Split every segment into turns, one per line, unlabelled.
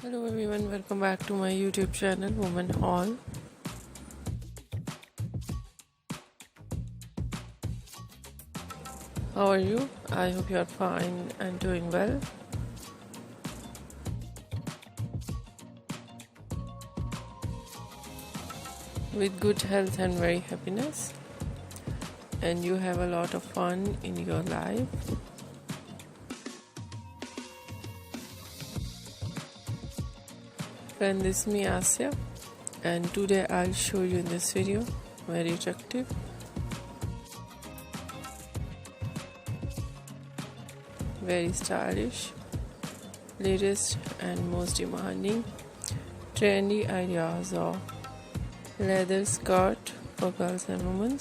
Hello everyone, welcome back to my YouTube channel Woman Hall. How are you? I hope you are fine and doing well. With good health and very happiness, and you have a lot of fun in your life. Friend, this is me Asya, and today I'll show you in this video very attractive, very stylish, latest and most demanding trendy ideas of leather skirt for girls and women.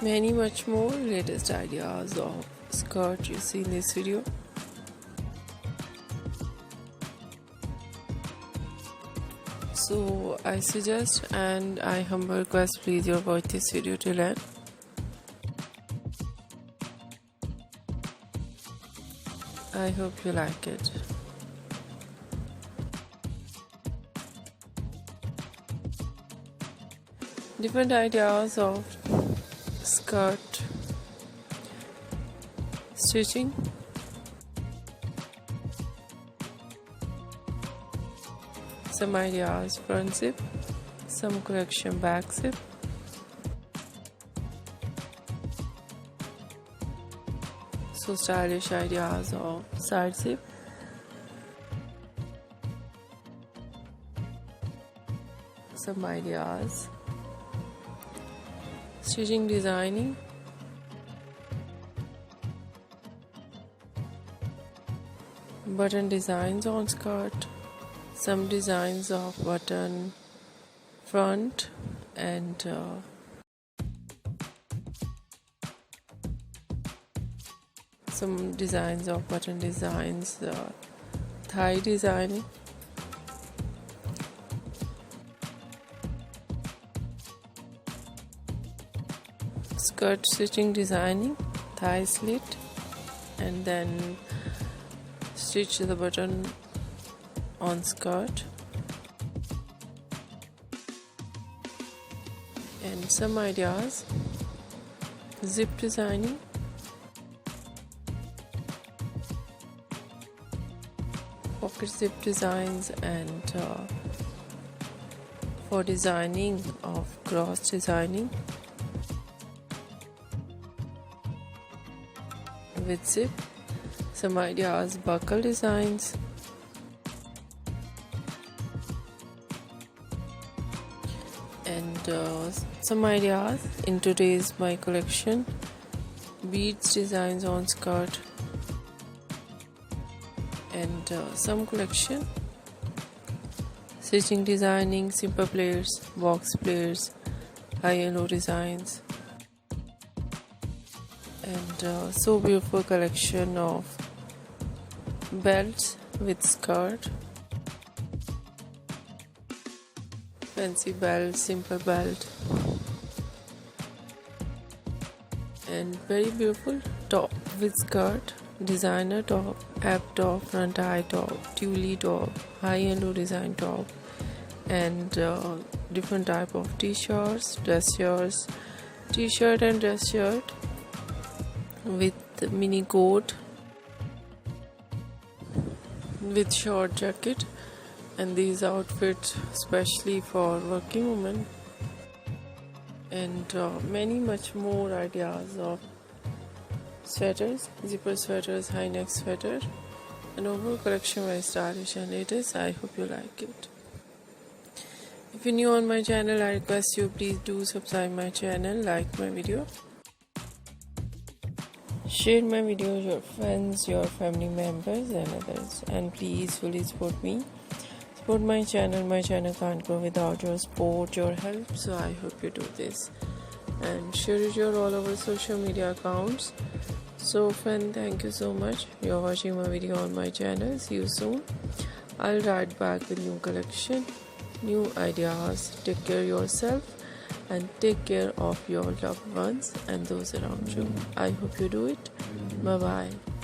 Many much more latest ideas of skirt you see in this video. So I suggest and I humble request, please you watch this video till end. I hope you like it. Different ideas of skirt stitching. Some ideas front zip, some collection back zip. So stylish ideas of side zip. Some ideas stitching designing. Button designs on skirt. Some designs of button front and some designs of button designs, thigh designing, skirt stitching designing, thigh slit, and then stitch the button on skirt, and some ideas zip designing, pocket zip designs, and for designing of cross designing with zip, some ideas buckle designs, and some ideas in today's my collection beads designs on skirt, and some collection stitching designing, simple players, box players, high and low designs, and so beautiful collection of belts with skirt, fancy belt, simple belt, and very beautiful top with skirt, designer top, ab top, front eye top, tulle top, high and low design top, and different type of t-shirts, dress shirts, t-shirt and dress shirt with mini coat with short jacket, and these outfits especially for working women, and many much more ideas of sweaters, zipper sweaters, high neck sweater, and overall collection very stylish and latest. I hope you like it. If you're new on my channel, I request you please do subscribe my channel, like my video, share my video with your friends, your family members and others, and please fully support me. Support my channel. My channel can't grow without your support, your help, so I hope you do this and share it your all over social media accounts. So friend, thank you so much. You're watching my video on my channel. See you soon. I'll write back with new collection, new ideas. Take care yourself and take care of your loved ones and those around you. I hope you do it. Bye bye.